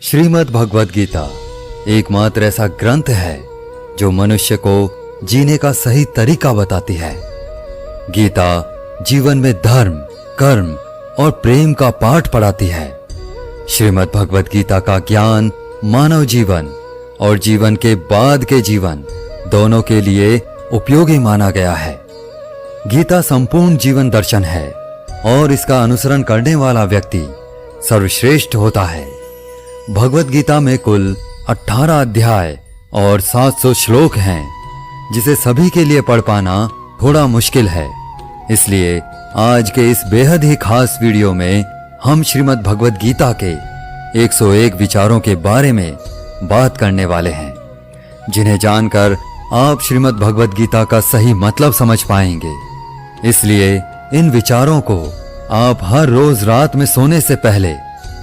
श्रीमद् भगवद गीता एकमात्र ऐसा ग्रंथ है जो मनुष्य को जीने का सही तरीका बताती है। गीता जीवन में धर्म, कर्म और प्रेम का पाठ पढ़ाती है। श्रीमद् भगवद गीता का ज्ञान मानव जीवन और जीवन के बाद के जीवन दोनों के लिए उपयोगी माना गया है। गीता संपूर्ण जीवन दर्शन है और इसका अनुसरण करने वाला व्यक्ति सर्वश्रेष्ठ होता है। भगवद गीता में कुल 18 अध्याय और 700 श्लोक हैं, जिसे सभी के लिए पढ़ पाना थोड़ा मुश्किल है। इसलिए आज के इस बेहद ही खास वीडियो में हम श्रीमद् भगवद गीता के 101 विचारों के बारे में बात करने वाले हैं, जिन्हें जानकर आप श्रीमद् भगवद गीता का सही मतलब समझ पाएंगे। इसलिए इन विचारों को आप हर रोज रात में सोने से पहले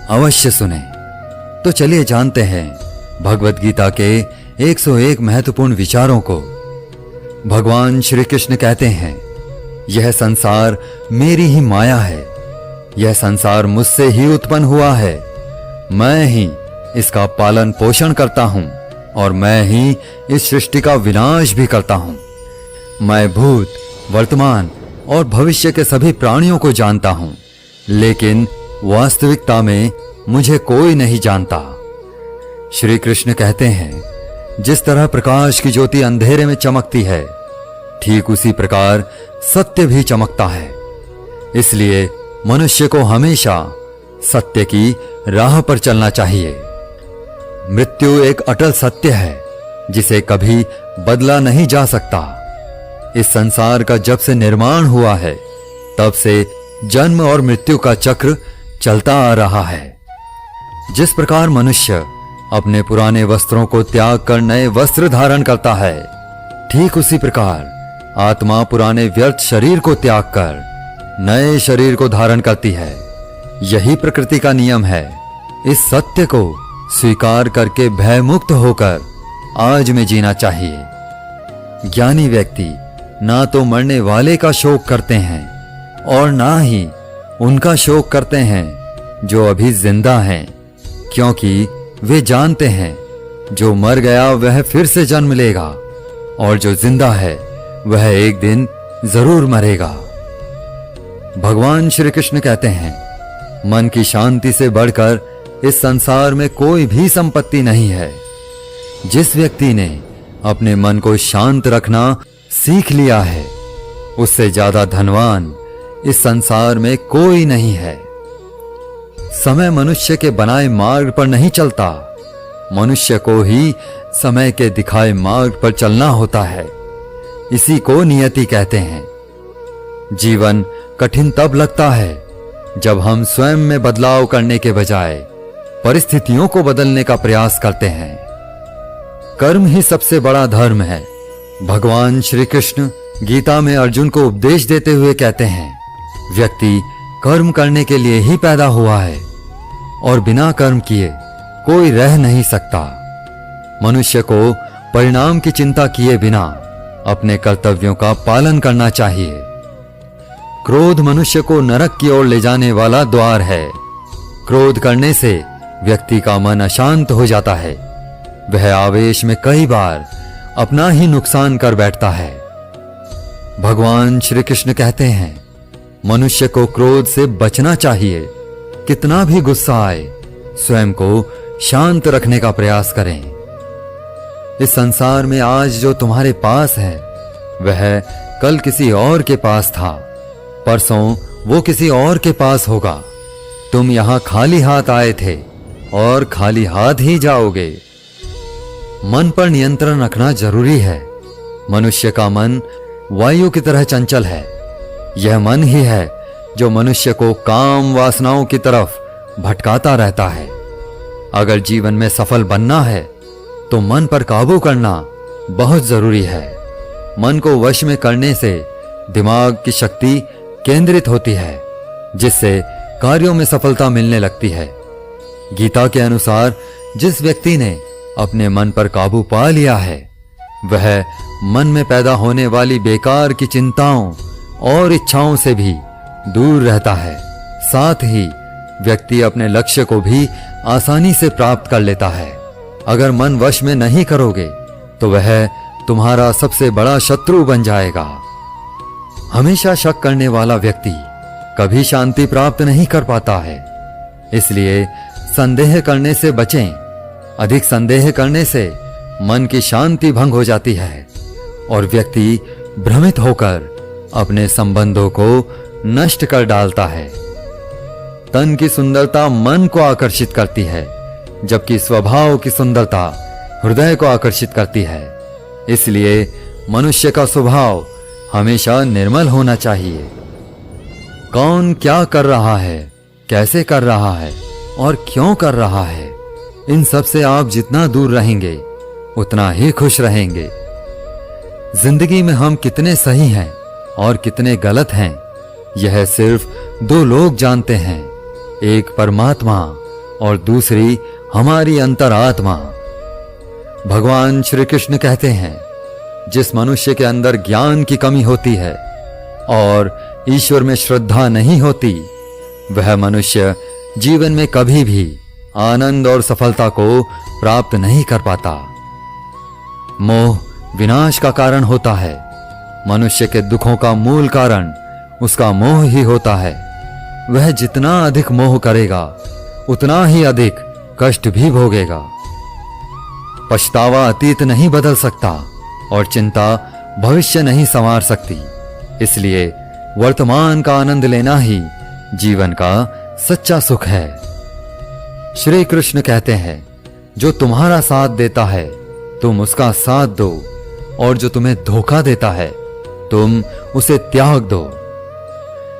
अवश्य सुनें। तो चलिए जानते हैं भगवद गीता के 101 महत्वपूर्ण विचारों को। भगवान श्री कृष्ण कहते हैं, यह संसार मेरी ही माया है, यह संसार मुझसे ही उत्पन्न हुआ है, मैं ही इसका पालन पोषण करता हूं और मैं ही इस सृष्टि का विनाश भी करता हूं। मैं भूत, वर्तमान और भविष्य के सभी प्राणियों को जानता हूं, लेकिन वास्तविकता में मुझे कोई नहीं जानता। श्री कृष्ण कहते हैं, जिस तरह प्रकाश की ज्योति अंधेरे में चमकती है, ठीक उसी प्रकार सत्य भी चमकता है। इसलिए मनुष्य को हमेशा सत्य की राह पर चलना चाहिए। मृत्यु एक अटल सत्य है, जिसे कभी बदला नहीं जा सकता। इस संसार का जब से निर्माण हुआ है, तब से जन्म और मृत्यु का चक्र चलता आ रहा है। जिस प्रकार मनुष्य अपने पुराने वस्त्रों को त्याग कर नए वस्त्र धारण करता है, ठीक उसी प्रकार आत्मा पुराने व्यर्थ शरीर को त्याग कर नए शरीर को धारण करती है। यही प्रकृति का नियम है। इस सत्य को स्वीकार करके भयमुक्त होकर आज में जीना चाहिए। ज्ञानी व्यक्ति ना तो मरने वाले का शोक करते हैं और ना ही उनका शोक करते हैं जो अभी जिंदा हैं, क्योंकि वे जानते हैं जो मर गया वह फिर से जन्म लेगा और जो जिंदा है वह एक दिन जरूर मरेगा। भगवान श्री कृष्ण कहते हैं, मन की शांति से बढ़कर इस संसार में कोई भी संपत्ति नहीं है। जिस व्यक्ति ने अपने मन को शांत रखना सीख लिया है, उससे ज्यादा धनवान इस संसार में कोई नहीं है। समय मनुष्य के बनाए मार्ग पर नहीं चलता, मनुष्य को ही समय के दिखाए मार्ग पर चलना होता है। इसी को नियति कहते हैं। जीवन कठिन तब लगता है जब हम स्वयं में बदलाव करने के बजाय परिस्थितियों को बदलने का प्रयास करते हैं। कर्म ही सबसे बड़ा धर्म है। भगवान श्री कृष्ण गीता में अर्जुन को उपदेश देते हुए कहते हैं, व्यक्ति कर्म करने के लिए ही पैदा हुआ है और बिना कर्म किए कोई रह नहीं सकता। मनुष्य को परिणाम की चिंता किए बिना अपने कर्तव्यों का पालन करना चाहिए। क्रोध मनुष्य को नरक की ओर ले जाने वाला द्वार है। क्रोध करने से व्यक्ति का मन अशांत हो जाता है। वह आवेश में कई बार अपना ही नुकसान कर बैठता है। भगवान श्री कृष्ण कहते हैं, मनुष्य को क्रोध से बचना चाहिए। कितना भी गुस्सा आए, स्वयं को शांत रखने का प्रयास करें। इस संसार में आज जो तुम्हारे पास है, वह कल किसी और के पास था, परसों वो किसी और के पास होगा। तुम यहां खाली हाथ आए थे और खाली हाथ ही जाओगे। मन पर नियंत्रण रखना जरूरी है। मनुष्य का मन वायु की तरह चंचल है। यह मन ही है जो मनुष्य को काम वासनाओं की तरफ भटकाता रहता है। अगर जीवन में सफल बनना है तो मन पर काबू करना बहुत जरूरी है। मन को वश में करने से दिमाग की शक्ति केंद्रित होती है, जिससे कार्यों में सफलता मिलने लगती है। गीता के अनुसार जिस व्यक्ति ने अपने मन पर काबू पा लिया है, वह मन में पैदा होने वाली बेकार की चिंताओं और इच्छाओं से भी दूर रहता है। साथ ही व्यक्ति अपने लक्ष्य को भी आसानी से प्राप्त कर लेता है। अगर मन वश में नहीं करोगे तो वह तुम्हारा सबसे बड़ा शत्रु बन जाएगा। हमेशा शक करने वाला व्यक्ति कभी शांति प्राप्त नहीं कर पाता है। इसलिए संदेह करने से बचें। अधिक संदेह करने से मन की शांति भंग हो जाती है और व्यक्ति भ्रमित होकर अपने संबंधों को नष्ट कर डालता है। तन की सुंदरता मन को आकर्षित करती है, जबकि स्वभाव की सुंदरता हृदय को आकर्षित करती है। इसलिए मनुष्य का स्वभाव हमेशा निर्मल होना चाहिए। कौन क्या कर रहा है, कैसे कर रहा है और क्यों कर रहा है, इन सब से आप जितना दूर रहेंगे उतना ही खुश रहेंगे। जिंदगी में हम कितने सही हैं और कितने गलत हैं, यह सिर्फ दो लोग जानते हैं, एक परमात्मा और दूसरी हमारी अंतरात्मा। भगवान श्री कृष्ण कहते हैं, जिस मनुष्य के अंदर ज्ञान की कमी होती है और ईश्वर में श्रद्धा नहीं होती, वह मनुष्य जीवन में कभी भी आनंद और सफलता को प्राप्त नहीं कर पाता। मोह विनाश का कारण होता है। मनुष्य के दुखों का मूल कारण उसका मोह ही होता है। वह जितना अधिक मोह करेगा उतना ही अधिक कष्ट भी भोगेगा। पछतावा अतीत नहीं बदल सकता और चिंता भविष्य नहीं संवार सकती। इसलिए वर्तमान का आनंद लेना ही जीवन का सच्चा सुख है। श्री कृष्ण कहते हैं, जो तुम्हारा साथ देता है तुम उसका साथ दो, और जो तुम्हें धोखा देता है तुम उसे त्याग दो।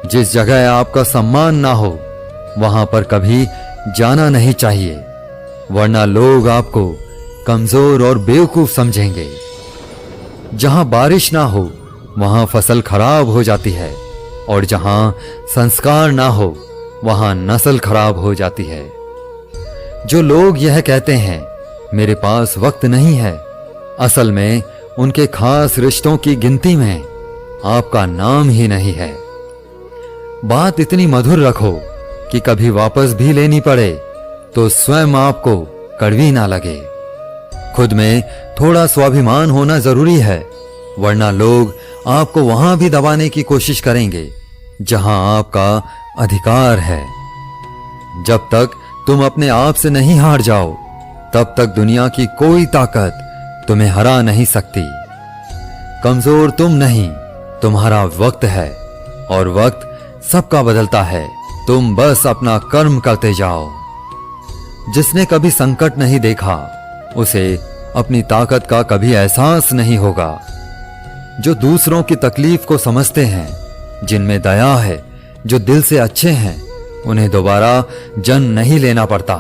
जिस जगह आपका सम्मान ना हो वहां पर कभी जाना नहीं चाहिए, वरना लोग आपको कमजोर और बेवकूफ समझेंगे। जहां बारिश ना हो वहां फसल खराब हो जाती है, और जहां संस्कार ना हो वहां नस्ल खराब हो जाती है। जो लोग यह कहते हैं मेरे पास वक्त नहीं है, असल में उनके खास रिश्तों की गिनती में आपका नाम ही नहीं है। बात इतनी मधुर रखो कि कभी वापस भी लेनी पड़े तो स्वयं आपको कड़वी ना लगे। खुद में थोड़ा स्वाभिमान होना जरूरी है, वरना लोग आपको वहां भी दबाने की कोशिश करेंगे जहां आपका अधिकार है। जब तक तुम अपने आप से नहीं हार जाओ तब तक दुनिया की कोई ताकत तुम्हें हरा नहीं सकती। कमजोर तुम नहीं, तुम्हारा वक्त है, और वक्त सबका बदलता है। तुम बस अपना कर्म करते जाओ। जिसने कभी संकट नहीं देखा उसे अपनी ताकत का कभी एहसास नहीं होगा। जो दूसरों की तकलीफ को समझते हैं, जिनमें दया है, जो दिल से अच्छे हैं, उन्हें दोबारा जन्म नहीं लेना पड़ता।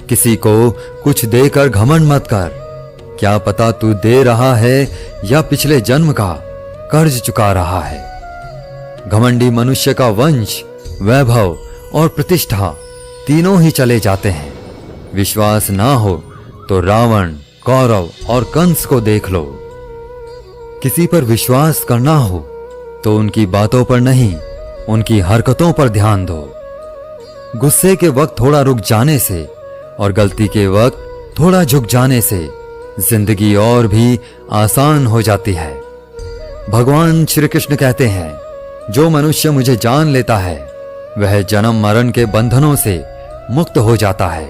किसी को कुछ देकर घमंड मत कर। क्या पता तू दे रहा है या पिछले जन्म का कर्ज चुका रहा है। घमंडी मनुष्य का वंश, वैभव और प्रतिष्ठा तीनों ही चले जाते हैं। विश्वास ना हो तो रावण, कौरव और कंस को देख लो। किसी पर विश्वास करना हो तो उनकी बातों पर नहीं, उनकी हरकतों पर ध्यान दो। गुस्से के वक्त थोड़ा रुक जाने से और गलती के वक्त थोड़ा झुक जाने से जिंदगी और भी आसान हो जाती है। भगवान श्री कृष्ण कहते हैं, जो मनुष्य मुझे जान लेता है वह जन्म मरण के बंधनों से मुक्त हो जाता है।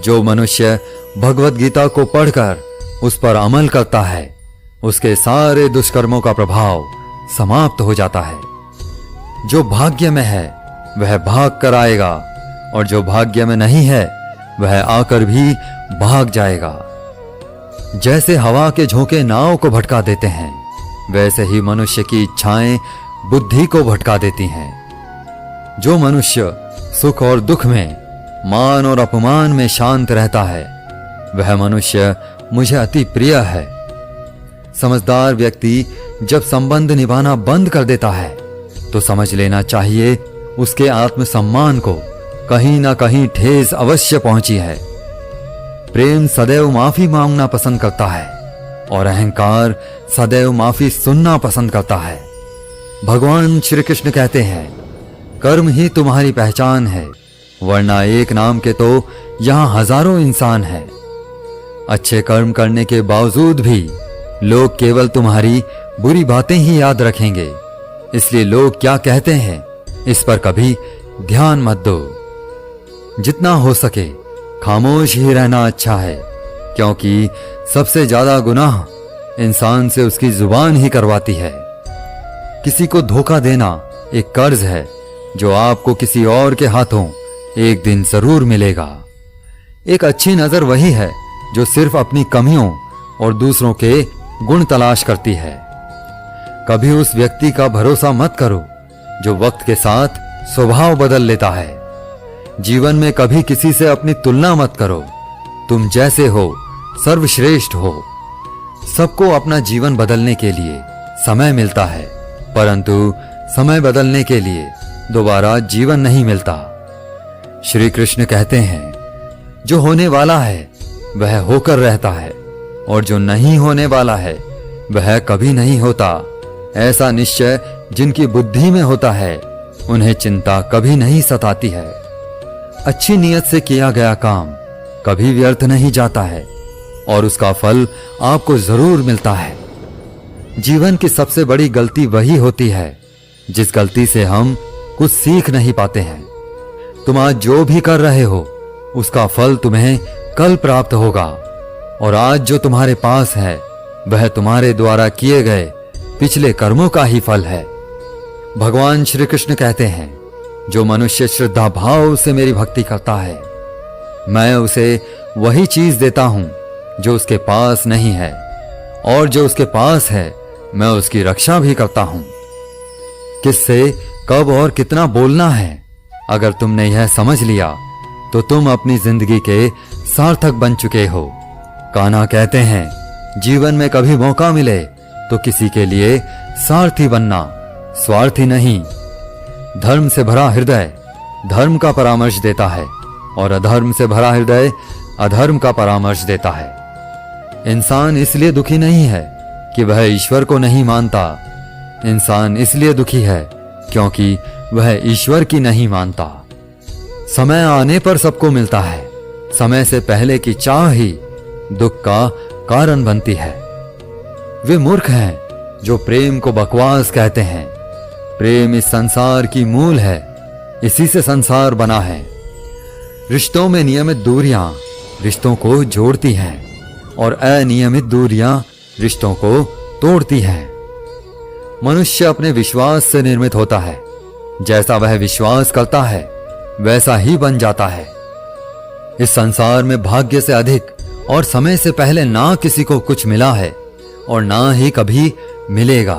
जो मनुष्य भगवत गीता को पढ़कर उस पर अमल करता है उसके सारे दुष्कर्मों का प्रभाव समाप्त हो जाता है। जो भाग्य में है वह भाग कर आएगा, और जो भाग्य में नहीं है वह आकर भी भाग जाएगा। जैसे हवा के झोंके नाव को भटका देते हैं, वैसे ही मनुष्य की इच्छाएं बुद्धि को भटका देती हैं। जो मनुष्य सुख और दुख में, मान और अपमान में शांत रहता है वह मनुष्य मुझे अति प्रिय है। समझदार व्यक्ति जब संबंध निभाना बंद कर देता है तो समझ लेना चाहिए उसके आत्मसम्मान को कहीं ना कहीं ठेस अवश्य पहुंची है। प्रेम सदैव माफी मांगना पसंद करता है और अहंकार सदैव माफी सुनना पसंद करता है। भगवान श्री कृष्ण कहते हैं, कर्म ही तुम्हारी पहचान है, वरना एक नाम के तो यहाँ हजारों इंसान हैं। अच्छे कर्म करने के बावजूद भी लोग केवल तुम्हारी बुरी बातें ही याद रखेंगे, इसलिए लोग क्या कहते हैं इस पर कभी ध्यान मत दो। जितना हो सके खामोश ही रहना अच्छा है, क्योंकि सबसे ज्यादा गुनाह इंसान से उसकी जुबान ही करवाती है। किसी को धोखा देना एक कर्ज है जो आपको किसी और के हाथों एक दिन जरूर मिलेगा। एक अच्छी नजर वही है जो सिर्फ अपनी कमियों और दूसरों के गुण तलाश करती है। कभी उस व्यक्ति का भरोसा मत करो जो वक्त के साथ स्वभाव बदल लेता है। जीवन में कभी किसी से अपनी तुलना मत करो। तुम जैसे हो सर्वश्रेष्ठ हो। सबको अपना जीवन बदलने के लिए समय मिलता है, परंतु समय बदलने के लिए दोबारा जीवन नहीं मिलता। श्री कृष्ण कहते हैं, जो होने वाला है वह होकर रहता है और जो नहीं होने वाला है वह कभी नहीं होता। ऐसा निश्चय जिनकी बुद्धि में होता है उन्हें चिंता कभी नहीं सताती है। अच्छी नीयत से किया गया काम कभी व्यर्थ नहीं जाता है और उसका फल आपको जरूर मिलता है। जीवन की सबसे बड़ी गलती वही होती है जिस गलती से हम कुछ सीख नहीं पाते हैं। तुम आज जो भी कर रहे हो उसका फल तुम्हें कल प्राप्त होगा, और आज जो तुम्हारे पास है वह तुम्हारे द्वारा किए गए पिछले कर्मों का ही फल है। भगवान श्री कृष्ण कहते हैं, जो मनुष्य श्रद्धा भाव से मेरी भक्ति करता है मैं उसे वही चीज देता हूं जो उसके पास नहीं है, और जो उसके पास है मैं उसकी रक्षा भी करता हूं। किससे कब और कितना बोलना है, अगर तुमने यह समझ लिया तो तुम अपनी जिंदगी के सार्थक बन चुके हो। कान्हा कहते हैं, जीवन में कभी मौका मिले तो किसी के लिए सारथी बनना, स्वार्थी नहीं। धर्म से भरा हृदय धर्म का परामर्श देता है और अधर्म से भरा हृदय अधर्म का परामर्श देता है। इंसान इसलिए दुखी नहीं है कि वह ईश्वर को नहीं मानता। इंसान इसलिए दुखी है क्योंकि वह ईश्वर की नहीं मानता। समय आने पर सबको मिलता है, समय से पहले की चाह ही दुख का कारण बनती है। वे मूर्ख हैं जो प्रेम को बकवास कहते हैं। प्रेम इस संसार की मूल है, इसी से संसार बना है। रिश्तों में नियमित दूरियां रिश्तों को जोड़ती हैं और अनियमित दूरियां रिश्तों को तोड़ती हैं। मनुष्य अपने विश्वास से निर्मित होता है। जैसा वह विश्वास करता है वैसा ही बन जाता है। इस संसार में भाग्य से अधिक और समय से पहले ना किसी को कुछ मिला है और ना ही कभी मिलेगा।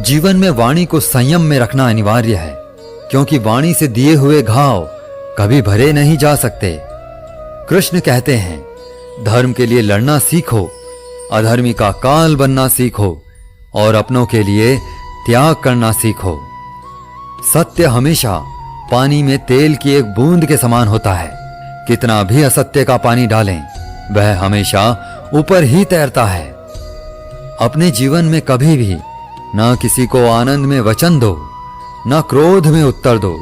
जीवन में वाणी को संयम में रखना अनिवार्य है, क्योंकि वाणी से दिए हुए घाव कभी भरे नहीं जा सकते। कृष्ण कहते हैं, धर्म के लिए लड़ना सीखो, अधर्मी का काल बनना सीखो और अपनों के लिए त्याग करना सीखो। सत्य हमेशा पानी में तेल की एक बूंद के समान होता है। कितना भी असत्य का पानी डालें वह हमेशा ऊपर ही तैरता है। अपने जीवन में कभी भी ना किसी को आनंद में वचन दो, ना क्रोध में उत्तर दो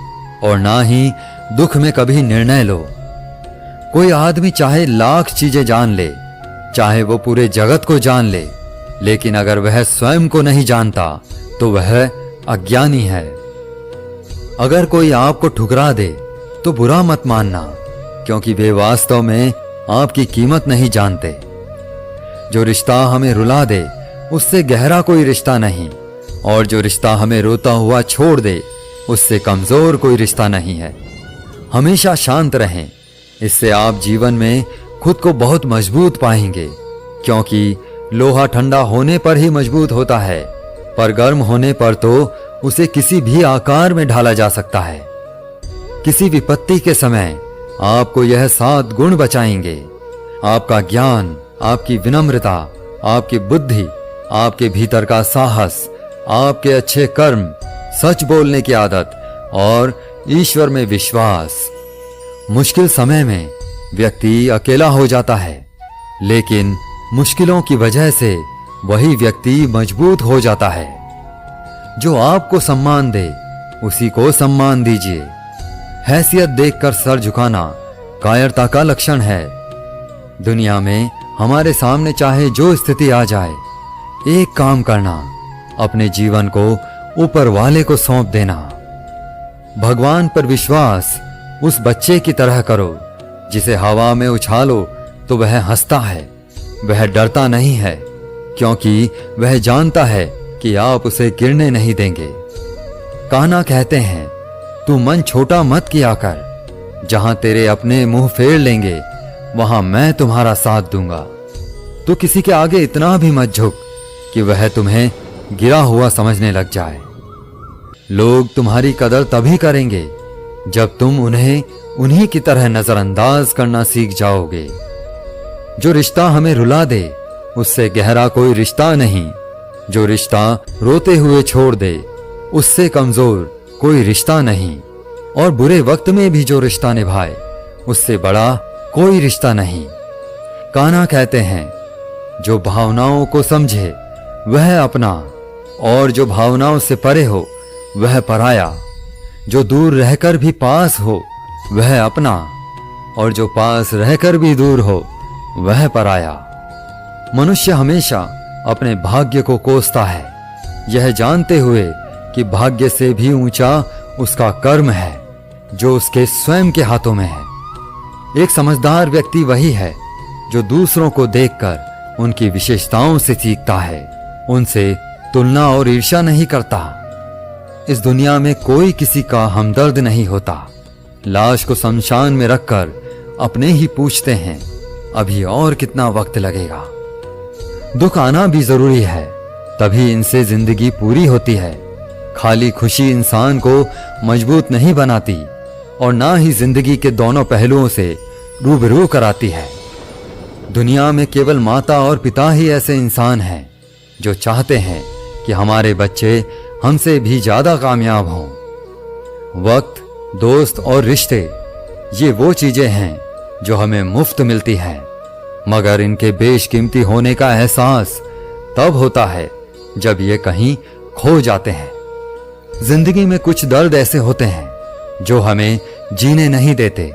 और ना ही दुख में कभी निर्णय लो। कोई आदमी चाहे लाख चीजें जान ले, चाहे वो पूरे जगत को जान ले, लेकिन अगर वह स्वयं को नहीं जानता तो वह अज्ञानी है। अगर कोई आपको ठुकरा दे तो बुरा मत मानना, क्योंकि वे वास्तव में आपकी कीमत नहीं जानते। जो रिश्ता हमें रुला दे उससे गहरा कोई रिश्ता नहीं, और जो रिश्ता हमें रोता हुआ छोड़ दे उससे कमजोर कोई रिश्ता नहीं है। हमेशा शांत रहें, इससे आप जीवन में खुद को बहुत मजबूत पाएंगे, क्योंकि लोहा ठंडा होने पर ही मजबूत होता है, पर गर्म होने पर तो उसे किसी भी आकार में ढाला जा सकता है। किसी विपत्ति के समय आपको यह 7 गुण बचाएंगे। आपका ज्ञान, आपकी विनम्रता, आपकी बुद्धि, आपके भीतर का साहस, आपके अच्छे कर्म, सच बोलने की आदत और ईश्वर में विश्वास। मुश्किल समय में व्यक्ति अकेला हो जाता है, लेकिन मुश्किलों की वजह से वही व्यक्ति मजबूत हो जाता है। जो आपको सम्मान दे उसी को सम्मान दीजिए। हैसियत देखकर सर झुकाना कायरता का लक्षण है। दुनिया में हमारे सामने चाहे जो स्थिति आ जाए, एक काम करना, अपने जीवन को ऊपर वाले को सौंप देना। भगवान पर विश्वास उस बच्चे की तरह करो जिसे हवा में उछालो तो वह हंसता है। वह डरता नहीं है क्योंकि वह जानता है कि आप उसे गिरने नहीं देंगे। कान्हा कहते हैं, तू मन छोटा मत किया कर, जहां तेरे अपने मुंह फेर लेंगे वहां मैं तुम्हारा साथ दूंगा। तू किसी के आगे इतना भी मत झुक कि वह तुम्हें गिरा हुआ समझने लग जाए। लोग तुम्हारी कदर तभी करेंगे जब तुम उन्हें उन्हीं की तरह नजरअंदाज करना सीख जाओगे। जो रिश्ता हमें रुला दे उससे गहरा कोई रिश्ता नहीं। जो रिश्ता रोते हुए छोड़ दे उससे कमजोर कोई रिश्ता नहीं। और बुरे वक्त में भी जो रिश्ता निभाए उससे बड़ा कोई रिश्ता नहीं। कान्हा कहते हैं, जो भावनाओं को समझे वह अपना, और जो भावनाओं से परे हो वह पराया। जो दूर रहकर भी पास हो वह अपना, और जो पास रहकर भी दूर हो वह पराया। मनुष्य हमेशा अपने भाग्य को कोसता है, यह जानते हुए कि भाग्य से भी ऊंचा उसका कर्म है जो उसके स्वयं के हाथों में है। एक समझदार व्यक्ति वही है जो दूसरों को देखकर उनकी विशेषताओं से सीखता है, उनसे तुलना और ईर्ष्या नहीं करता। इस दुनिया में कोई किसी का हमदर्द नहीं होता। लाश को शमशान में रखकर अपने ही पूछते हैं, अभी और कितना वक्त लगेगा। दुख आना भी जरूरी है, तभी इनसे जिंदगी पूरी होती है। खाली खुशी इंसान को मजबूत नहीं बनाती और ना ही जिंदगी के दोनों पहलुओं से रूबरू कराती है। दुनिया में केवल माता और पिता ही ऐसे इंसान हैं जो चाहते हैं कि हमारे बच्चे हमसे भी ज्यादा कामयाब हों। वक्त, दोस्त और रिश्ते, ये वो चीजें हैं जो हमें मुफ्त मिलती हैं, मगर इनके बेशकीमती होने का एहसास तब होता है जब ये कहीं खो जाते हैं। जिंदगी में कुछ दर्द ऐसे होते हैं जो हमें जीने नहीं देते,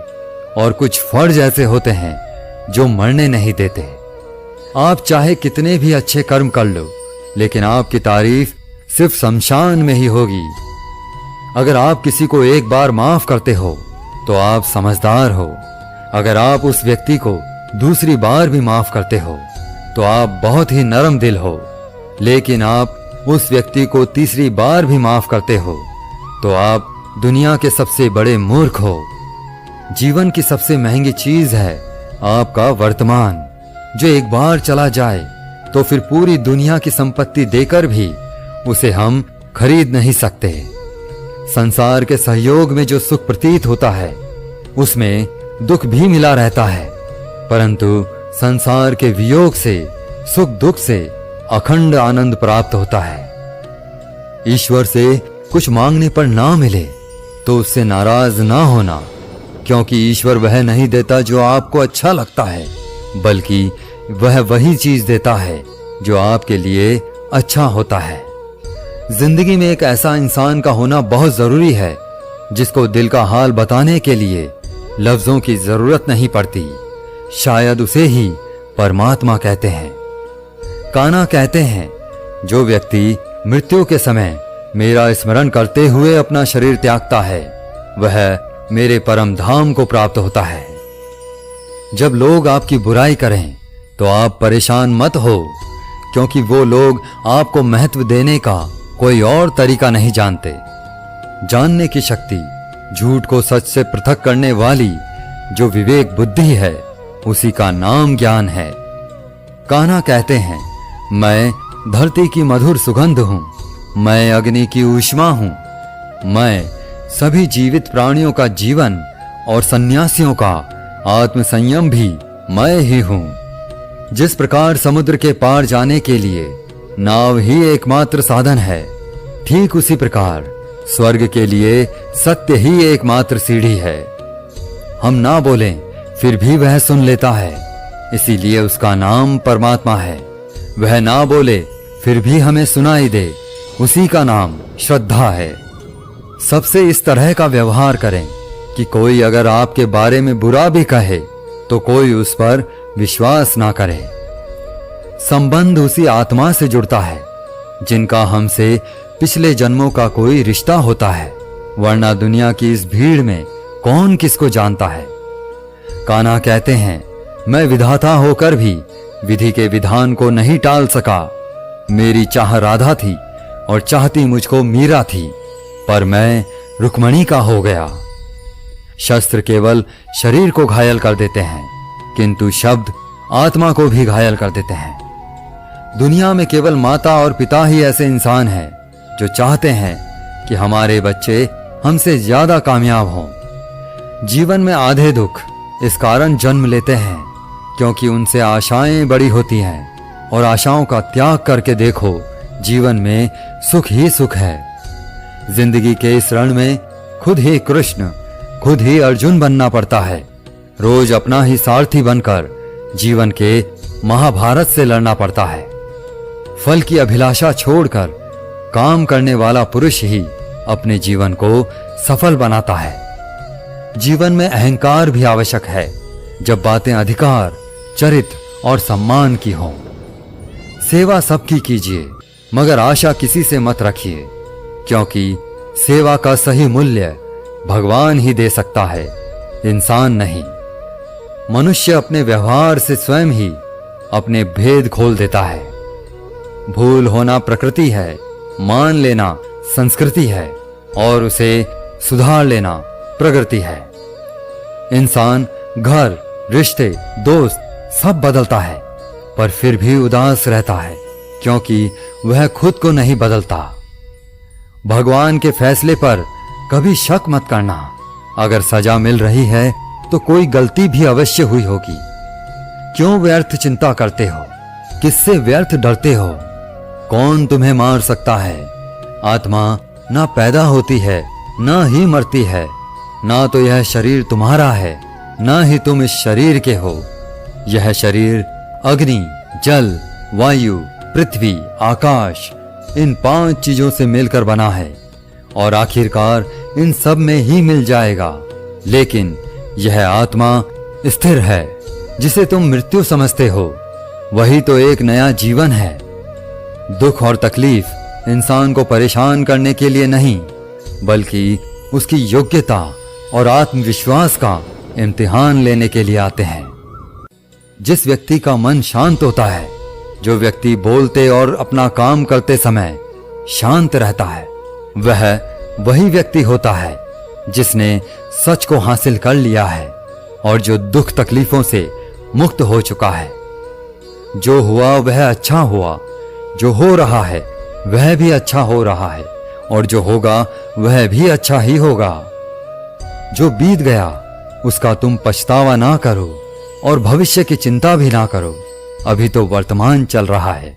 और कुछ फर्ज ऐसे होते हैं जो मरने नहीं देते। आप चाहे कितने भी अच्छे कर्म कर लो, लेकिन आपकी तारीफ सिर्फ शमशान में ही होगी। अगर आप किसी को एक बार माफ करते हो तो आप समझदार हो। अगर आप उस व्यक्ति को दूसरी बार भी माफ करते हो तो आप बहुत ही नरम दिल हो। लेकिन आप उस व्यक्ति को तीसरी बार भी माफ करते हो तो आप दुनिया के सबसे बड़े मूर्ख हो। जीवन की सबसे महंगी चीज है आपका वर्तमान, जो एक बार चला जाए तो फिर पूरी दुनिया की संपत्ति देकर भी उसे हम खरीद नहीं सकते। संसार के सहयोग में जो सुख प्रतीत होता है उसमें दुख भी मिला रहता है, परंतु संसार के वियोग से, सुख दुख से अखंड आनंद प्राप्त होता है। ईश्वर से कुछ मांगने पर ना मिले तो उससे नाराज ना होना, क्योंकि ईश्वर वह नहीं देता जो आपको अच्छा लगता है, बल्कि वह वही चीज देता है जो आपके लिए अच्छा होता है। जिंदगी में एक ऐसा इंसान का होना बहुत जरूरी है जिसको दिल का हाल बताने के लिए लफ्जों की जरूरत नहीं पड़ती। शायद उसे ही परमात्मा कहते हैं। कान्हा कहते हैं, जो व्यक्ति मृत्यु के समय मेरा स्मरण करते हुए अपना शरीर त्यागता है वह मेरे परम धाम को प्राप्त होता है। जब लोग आपकी बुराई करें तो आप परेशान मत हो, क्योंकि वो लोग आपको महत्व देने का कोई और तरीका नहीं जानते। जानने की शक्ति, झूठ को सच से पृथक करने वाली जो विवेक बुद्धि है, उसी का नाम ज्ञान है। कान्हा कहते हैं, मैं धरती की मधुर सुगंध हूं, मैं अग्नि की ऊष्मा हूं, मैं सभी जीवित प्राणियों का जीवन और सन्यासियों का आत्म संयम भी मैं ही हूं। जिस प्रकार समुद्र के पार जाने के लिए नाव ही एकमात्र साधन है, ठीक उसी प्रकार स्वर्ग के लिए सत्य ही एकमात्र सीढ़ी है। हम ना बोलें फिर भी वह सुन लेता है, इसीलिए उसका नाम परमात्मा है। वह ना बोले फिर भी हमें सुनाई दे, उसी का नाम श्रद्धा है। सबसे इस तरह का व्यवहार करें कि कोई अगर आपके बारे में बुरा भी कहे तो कोई उस पर विश्वास ना करे। संबंध उसी आत्मा से जुड़ता है जिनका हमसे पिछले जन्मों का कोई रिश्ता होता है, वरना दुनिया की इस भीड़ में कौन किसको जानता है। कान्हा कहते हैं, मैं विधाता होकर भी विधि के विधान को नहीं टाल सका। मेरी चाह राधा थी और चाहती मुझको मीरा थी, पर मैं रुक्मणी का हो गया। शस्त्र केवल शरीर को घायल कर देते हैं, किंतु शब्द आत्मा को भी घायल कर देते हैं। दुनिया में केवल माता और पिता ही ऐसे इंसान हैं जो चाहते हैं कि हमारे बच्चे हमसे ज्यादा कामयाब हों। जीवन में आधे दुख इस कारण जन्म लेते हैं क्योंकि उनसे आशाएं बड़ी होती हैं, और आशाओं का त्याग करके देखो, जीवन में सुख ही सुख है। जिंदगी के इस रण में खुद ही कृष्ण, खुद ही अर्जुन बनना पड़ता है। रोज अपना ही सारथी बनकर जीवन के महाभारत से लड़ना पड़ता है। फल की अभिलाषा छोड़कर काम करने वाला पुरुष ही अपने जीवन को सफल बनाता है। जीवन में अहंकार भी आवश्यक है जब बातें अधिकार, चरित्र और सम्मान की हों। सेवा सबकी कीजिए, मगर आशा किसी से मत रखिए, क्योंकि सेवा का सही मूल्य भगवान ही दे सकता है, इंसान नहीं। मनुष्य अपने व्यवहार से स्वयं ही अपने भेद खोल देता है। भूल होना प्रकृति है, मान लेना संस्कृति है, और उसे सुधार लेना प्रगति है। इंसान घर, रिश्ते, दोस्त सब बदलता है, पर फिर भी उदास रहता है क्योंकि वह खुद को नहीं बदलता। भगवान के फैसले पर कभी शक मत करना। अगर सजा मिल रही है तो कोई गलती भी अवश्य हुई होगी। क्यों व्यर्थ चिंता करते हो? किससे व्यर्थ डरते हो? कौन तुम्हें मार सकता है? आत्मा ना पैदा होती है, ना ही मरती है। ना तो यह शरीर तुम्हारा है, ना ही तुम इस शरीर के हो। यह शरीर अग्नि, जल, वायु, पृथ्वी, आकाश, इन 5 चीजों से मिलकर बना है, और आखिरकार इन सब में ही मिल जाएगा। लेकिन यह आत्मा स्थिर है, जिसे तुम मृत्यु समझते हो, वही तो एक नया जीवन है। दुख और तकलीफ इंसान को परेशान करने के लिए नहीं, बल्कि उसकी योग्यता और आत्मविश्वास का इम्तिहान लेने के लिए आते हैं। जिस व्यक्ति का मन शांत होता है, जो व्यक्ति बोलते और अपना काम करते समय शांत रहता है, वह वही व्यक्ति होता है जिसने सच को हासिल कर लिया है और जो दुख तकलीफों से मुक्त हो चुका है। जो हुआ वह अच्छा हुआ, जो हो रहा है वह भी अच्छा हो रहा है, और जो होगा वह भी अच्छा ही होगा। जो बीत गया उसका तुम पछतावा ना करो और भविष्य की चिंता भी ना करो, अभी तो वर्तमान चल रहा है।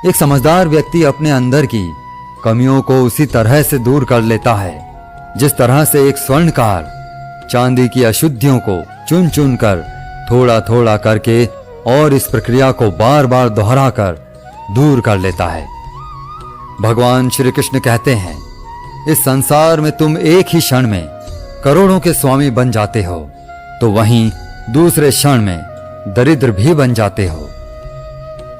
एक समझदार व्यक्ति अपने अंदर की कमियों को उसी तरह से दूर कर लेता है जिस तरह से एक स्वर्णकार चांदी की अशुद्धियों को चुन चुन कर थोड़ा थोड़ा करके और इस प्रक्रिया को बार बार दोहराकर दूर कर लेता है। भगवान श्री कृष्ण कहते हैं, इस संसार में तुम एक ही क्षण में करोड़ों के स्वामी बन जाते हो, तो वहीं दूसरे क्षण में दरिद्र भी बन जाते हो।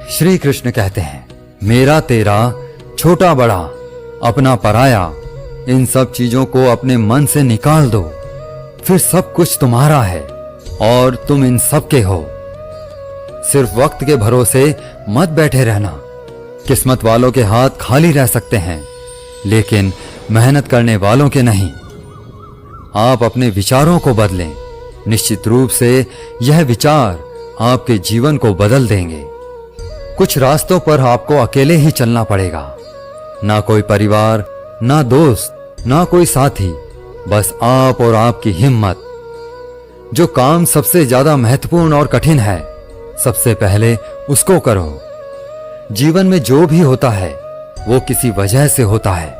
श्री कृष्ण कहते हैं, मेरा तेरा, छोटा बड़ा, अपना पराया, इन सब चीजों को अपने मन से निकाल दो, फिर सब कुछ तुम्हारा है और तुम इन सब के हो। सिर्फ वक्त के भरोसे मत बैठे रहना। किस्मत वालों के हाथ खाली रह सकते हैं, लेकिन मेहनत करने वालों के नहीं। आप अपने विचारों को बदलें। निश्चित रूप से यह विचार आपके जीवन को बदल देंगे। कुछ रास्तों पर आपको अकेले ही चलना पड़ेगा। ना कोई परिवार, ना दोस्त, ना कोई साथी, बस आप और आपकी हिम्मत। जो काम सबसे ज्यादा महत्वपूर्ण और कठिन है, सबसे पहले उसको करो। जीवन में जो भी होता है वो किसी वजह से होता है।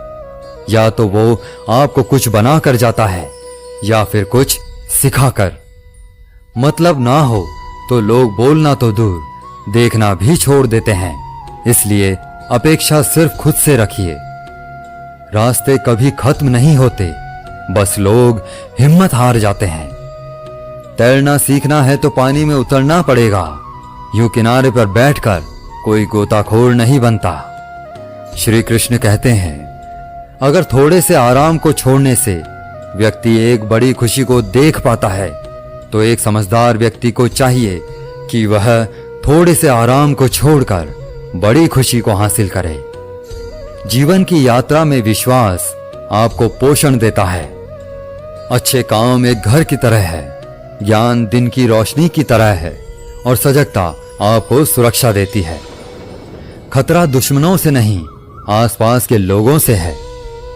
या तो वो आपको कुछ बना कर जाता है या फिर कुछ सिखाकर। मतलब ना हो तो लोग बोलना तो दूर, देखना भी छोड़ देते हैं। इसलिए अपेक्षा सिर्फ खुद से रखिए। रास्ते कभी खत्म नहीं होते, बस लोग हिम्मत हार जाते हैं। तैरना सीखना है तो पानी में उतरना पड़ेगा, यूं किनारे पर बैठकर कोई गोताखोर नहीं बनता। श्री कृष्ण कहते हैं, अगर थोड़े से आराम को छोड़ने से व्यक्ति एक बड़ी खुशी को देख पाता है, तो एक समझदार व्यक्ति को चाहिए कि वह थोड़े से आराम को छोड़कर बड़ी खुशी को हासिल करे। जीवन की यात्रा में विश्वास आपको पोषण देता है। अच्छे काम एक घर की तरह है, ज्ञान दिन की रोशनी की तरह है और सजगता आपको सुरक्षा देती है। खतरा दुश्मनों से नहीं, आसपास के लोगों से है,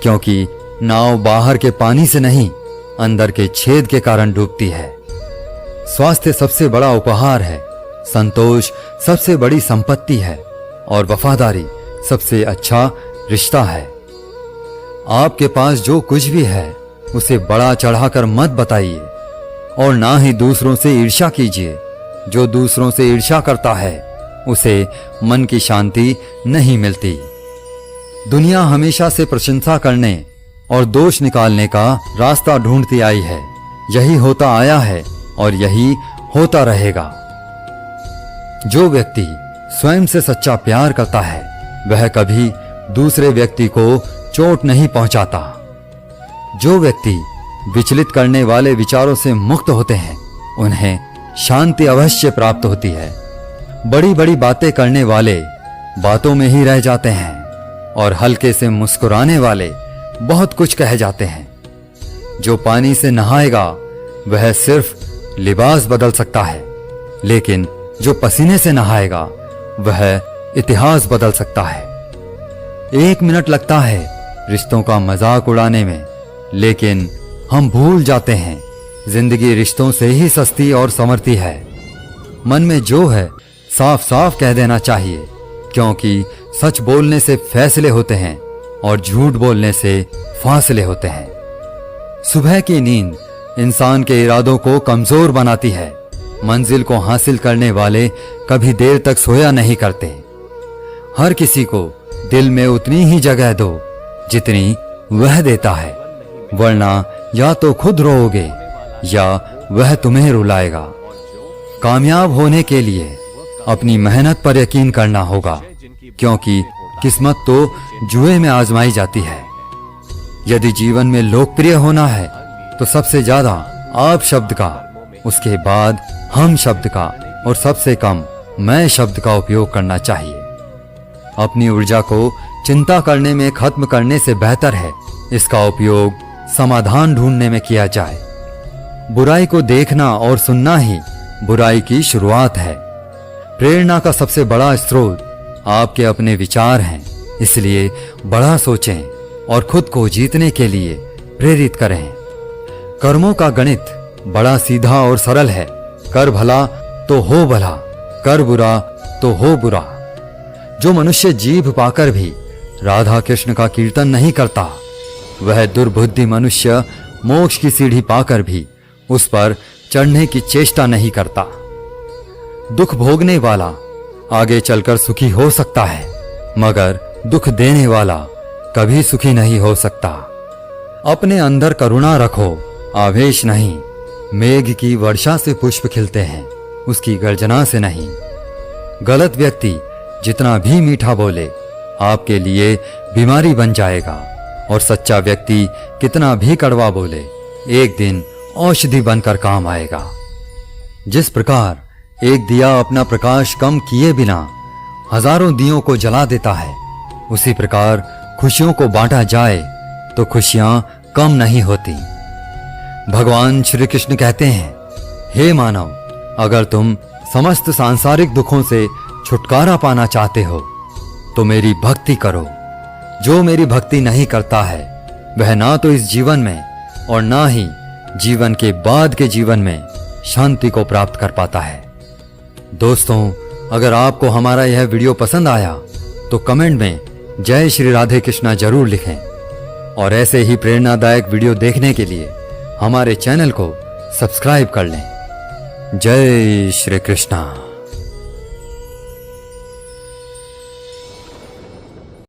क्योंकि नाव बाहर के पानी से नहीं, अंदर के छेद के कारण डूबती है। स्वास्थ्य सबसे बड़ा उपहार है, संतोष सबसे बड़ी संपत्ति है और वफादारी सबसे अच्छा रिश्ता है। आपके पास जो कुछ भी है उसे बड़ा चढ़ाकर मत बताइए और ना ही दूसरों से ईर्ष्या कीजिए। जो दूसरों से ईर्ष्या करता है उसे मन की शांति नहीं मिलती। दुनिया हमेशा से प्रशंसा करने और दोष निकालने का रास्ता ढूंढती आई है। यही होता आया है और यही होता रहेगा। जो व्यक्ति स्वयं से सच्चा प्यार करता है वह कभी दूसरे व्यक्ति को चोट नहीं पहुंचाता। जो व्यक्ति विचलित करने वाले विचारों से मुक्त होते हैं उन्हें शांति अवश्य प्राप्त होती है। बड़ी बड़ी बातें करने वाले बातों में ही रह जाते हैं और हल्के से मुस्कुराने वाले बहुत कुछ कह जाते हैं। जो पानी से नहाएगा वह सिर्फ लिबास बदल सकता है, लेकिन जो पसीने से नहाएगा वह इतिहास बदल सकता है। 1 मिनट लगता है रिश्तों का मजाक उड़ाने में, लेकिन हम भूल जाते हैं जिंदगी रिश्तों से ही सस्ती और संवरती है। मन में जो है साफ साफ कह देना चाहिए, क्योंकि सच बोलने से फैसले होते हैं और झूठ बोलने से फासले होते हैं। सुबह की नींद इंसान के इरादों को कमजोर बनाती है। मंजिल को हासिल करने वाले कभी देर तक सोया नहीं करते। हर किसी को दिल में उतनी ही जगह दो जितनी वह देता है, वरना या तो खुद रोओगे या वह तुम्हें रुलाएगा। कामयाब होने के लिए अपनी मेहनत पर यकीन करना होगा, क्योंकि किस्मत तो जुए में आजमाई जाती है। यदि जीवन में लोकप्रिय होना है तो सबसे ज्यादा आप शब्द का, उसके बाद हम शब्द का और सबसे कम मैं शब्द का उपयोग करना चाहिए। अपनी ऊर्जा को चिंता करने में खत्म करने से बेहतर है इसका उपयोग समाधान ढूंढने में किया जाए। बुराई को देखना और सुनना ही बुराई की शुरुआत है। प्रेरणा का सबसे बड़ा स्रोत आपके अपने विचार हैं, इसलिए बड़ा सोचें और खुद को जीतने के लिए प्रेरित करें। कर्मों का गणित बड़ा सीधा और सरल है। कर भला तो हो भला, कर बुरा तो हो बुरा। जो मनुष्य जीभ पाकर भी राधा कृष्ण का कीर्तन नहीं करता, वह दुर्बुद्धि मनुष्य मोक्ष की सीढ़ी पाकर भी उस पर चढ़ने की चेष्टा नहीं करता। दुख भोगने वाला आगे चलकर सुखी हो सकता है, मगर दुख देने वाला कभी सुखी नहीं हो सकता। अपने अंदर करुणा रखो, आवेश नहीं। मेघ की वर्षा से पुष्प खिलते हैं, उसकी गर्जना से नहीं। गलत व्यक्ति जितना भी मीठा बोले आपके लिए बीमारी बन जाएगा, और सच्चा व्यक्ति कितना भी कड़वा बोले एक दिन औषधि बनकर काम आएगा। जिस प्रकार एक दिया अपना प्रकाश कम किए बिना हजारों दियों को जला देता है, उसी प्रकार खुशियों को बांटा जाए तो खुशियां कम नहीं होती। भगवान श्री कृष्ण कहते हैं, हे मानव, अगर तुम समस्त सांसारिक दुखों से छुटकारा पाना चाहते हो तो मेरी भक्ति करो। जो मेरी भक्ति नहीं करता है वह ना तो इस जीवन में और ना ही जीवन के बाद के जीवन में शांति को प्राप्त कर पाता है। दोस्तों, अगर आपको हमारा यह वीडियो पसंद आया तो कमेंट में जय श्री राधे कृष्णा जरूर लिखें, और ऐसे ही प्रेरणादायक वीडियो देखने के लिए हमारे चैनल को सब्सक्राइब कर लें। जय श्री कृष्णा।